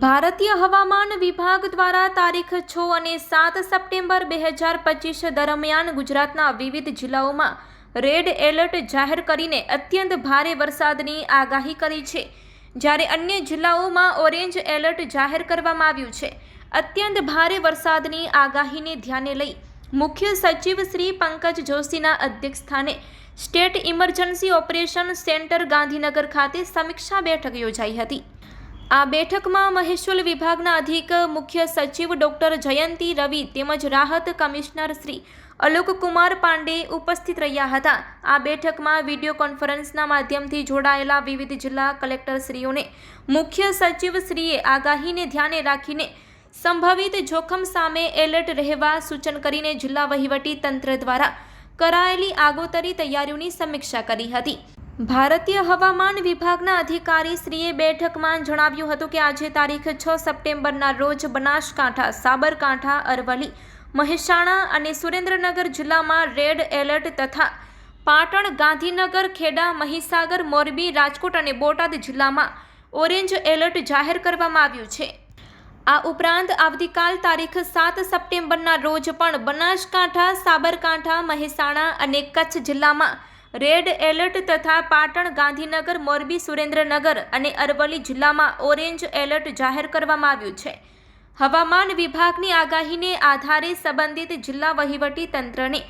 ભારતીય હવામાન વિભાગ દ્વારા તારીખ 6 અને 7 સપ્ટેમ્બર 2025 દરમિયાન ગુજરાતના વિવિધ જિલ્લાઓમાં રેડ એલર્ટ જાહેર કરીને અત્યંત ભારે વરસાદની આગાહી કરી છે, જ્યારે અન્ય જિલ્લાઓમાં ઓરેન્જ એલર્ટ જાહેર કરવામાં આવ્યું છે. અત્યંત ભારે વરસાદની આગાહીને ધ્યાને લઈ મુખ્ય સચિવ શ્રી પંકજ જોશીના અધ્યક્ષસ્થાને state emergency operation centre Gandhinagar ખાતે સમીક્ષા બેઠક યોજાઈ હતી. આ બેઠકમાં મહેસૂલ વિભાગના અધિક મુખ્ય સચિવ ડોક્ટર જયંતી રવિ તેમજ રાહત કમિશનર શ્રી અલોક કુમાર પાંડે ઉપસ્થિત રહ્યા હતા. આ બેઠકમાં વિડીયો કોન્ફરન્સના માધ્યમથી જોડાયેલા વિવિધ જિલ્લા કલેક્ટરશ્રીઓને મુખ્ય સચિવશ્રીએ આગાહીને ધ્યાને રાખીને સંભવિત જોખમ સામે એલર્ટ રહેવા સૂચન કરીને જિલ્લા વહીવટી તંત્ર દ્વારા કરાયેલી આગોતરી તૈયારીઓની સમીક્ષા કરી હતી. ભારતીય હવામાન વિભાગના અધિકારીશ્રીએ બેઠકમાં જણાવ્યું હતું કે આજે તારીખ 6 સપ્ટેમ્બરના રોજ બનાસકાંઠા, સાબરકાંઠા, અરવલ્લી, મહેસાણા અને સુરેન્દ્રનગર જિલ્લામાં રેડ એલર્ટ તથા પાટણ, ગાંધીનગર, ખેડા, મહીસાગર, મોરબી, રાજકોટ અને બોટાદ જિલ્લામાં ઓરેન્જ એલર્ટ જાહેર કરવામાં આવ્યું છે. આ ઉપરાંત આવતીકાલ તારીખ 7 સપ્ટેમ્બરના રોજ પણ બનાસકાંઠા, સાબરકાંઠા, મહેસાણા અને કચ્છ જિલ્લામાં રેડ એલર્ટ તથા પાટણ, ગાંધીનગર, મોરબી, સુરેન્દ્રનગર અને અરવલ્લી જિલ્લામાં ઓરેન્જ એલર્ટ જાહેર કરવામાં આવ્યું છે. હવામાન વિભાગની આગાહીને આધારે સંબંધિત જિલ્લા વહીવટી તંત્રને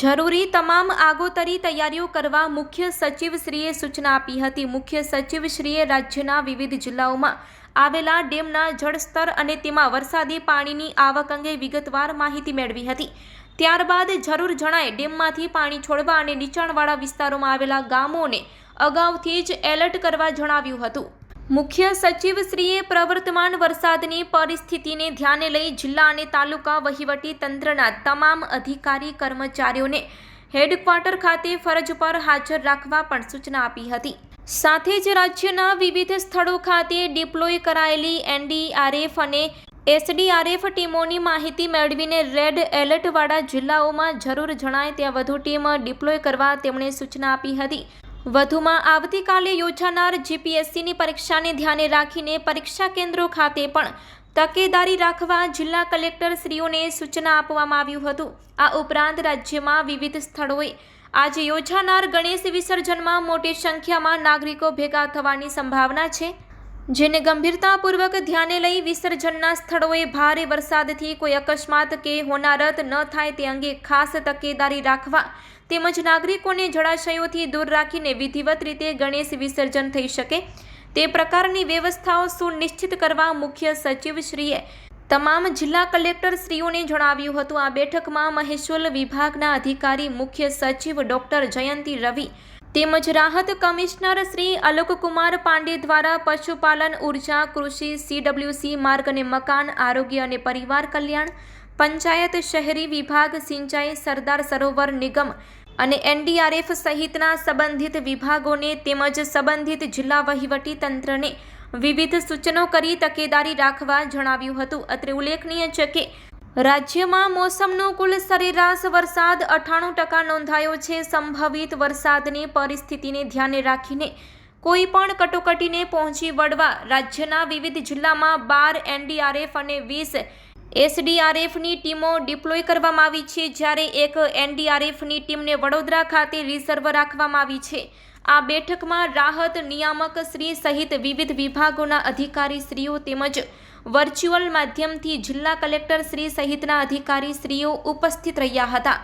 જરૂરી તમામ આગોતરી તૈયારીઓ કરવા મુખ્ય સચિવશ્રીએ સૂચના આપી હતી. મુખ્ય સચિવશ્રીએ રાજ્યના વિવિધ જિલ્લાઓમાં આવેલા ડેમના જળસ્તર અને તેમાં વરસાદી પાણીની આવક અંગે વિગતવાર માહિતી મેળવી હતી. ત્યારબાદ જરૂર જણાય ડેમમાંથી પાણી છોડવા અને નીચાણવાળા વિસ્તારોમાં આવેલા ગામોને અગાઉથી જ એલર્ટ કરવા જણાવ્યું હતું. મુખ્ય સચિવશ્રીએ પ્રવર્તમાન વરસાદની પરિસ્થિતિને ધ્યાને લઈ જિલ્લા અને તાલુકા વહીવટી તંત્રના તમામ અધિકારી કર્મચારીઓને હેડક્વાર્ટર ખાતે ફરજ પર હાજર રાખવા પણ સૂચના આપી હતી. સાથે જ રાજ્યના વિવિધ સ્થળો ખાતે ડિપ્લોય કરાયેલી એનડીઆરએફ અને એસડીઆરએફ ટીમોની માહિતી મેળવીને રેડ એલર્ટવાળા જિલ્લાઓમાં જરૂર જણાય ત્યાં વધુ ટીમ ડિપ્લોય કરવા તેમણે સૂચના આપી હતી. વધુમાં આવતીકાલે યોજાનાર જીપીએસસીની પરીક્ષાને ધ્યાને રાખીને પરીક્ષા કેન્દ્રો ખાતે પણ તકેદારી રાખવા જિલ્લા કલેક્ટરશ્રીઓને સૂચના આપવામાં આવ્યું હતું. આ ઉપરાંત રાજ્યમાં વિવિધ સ્થળોએ આજે યોજાનાર ગણેશ વિસર્જનમાં મોટી સંખ્યામાં નાગરિકો ભેગા થવાની સંભાવના છે, જેને ગંભીરતાપૂર્વક ધ્યાને લઈ વિસર્જનના સ્થળોએ ભારે વરસાદથી કોઈ અકસ્માત કે હોનારત ન થાય તે અંગે ખાસ તકેદારી રાખવા તેમજ નાગરિકોને જળાશયોથી દૂર રાખીને વિધિવત રીતે ગણેશ વિસર્જન થઈ શકે તે પ્રકારની વ્યવસ્થાઓ સુનિશ્ચિત કરવા મુખ્ય સચિવશ્રીએ તમામ જિલ્લા કલેક્ટરશ્રીઓને જણાવ્યું હતું. આ બેઠકમાં મહેસૂલ વિભાગના અધિકારી મુખ્ય સચિવ ડોક્ટર જયંતી રવિ તેમજ રાહત કમિશનર શ્રી અલોક કુમાર પાંડે દ્વારા પશુપાલન, ઉર્જા, કૃષિ, સીડબ્લ્યુસી, માર્ગ અને મકાન, આરોગ્ય અને પરિવાર કલ્યાણ, પંચાયત, શહેરી વિભાગ, સિંચાઈ, સરદાર સરોવર નિગમ અને એનડીઆરએફ સહિતના સંબંધિત વિભાગોને તેમજ સંબંધિત જિલ્લા વહીવટી તંત્રને વિવિધ સૂચનો કરી તકેદારી રાખવા જણાવ્યું હતું. અત્રે ઉલ્લેખનીય છે કે રાજ્યમાં મોસમનો કુલ સરેરાશ વરસાદ 98% નોંધાયો છે. સંભવિત વરસાદની પરિસ્થિતિને ધ્યાને રાખીને કોઈ પણ કટોકટીને પહોંચી વળવા રાજ્યના વિવિધ જિલ્લામાં 12 એનડીઆરએફ અને 20 એસડીઆરએફની ટીમો ડિપ્લોય કરવામાં આવી છે, જ્યારે એક એનડીઆરએફની ટીમને વડોદરા ખાતે રિઝર્વ રાખવામાં આવી છે. આ બેઠકમાં રાહત નિયામક શ્રી સહિત વિવિધ વિભાગોના અધિકારીશ્રીઓ તેમજ વર્ચ્યુઅલ માધ્યમથી જિલ્લા કલેક્ટર શ્રી સહિતના અધિકારીશ્રીઓ ઉપસ્થિત રહ્યા હતા.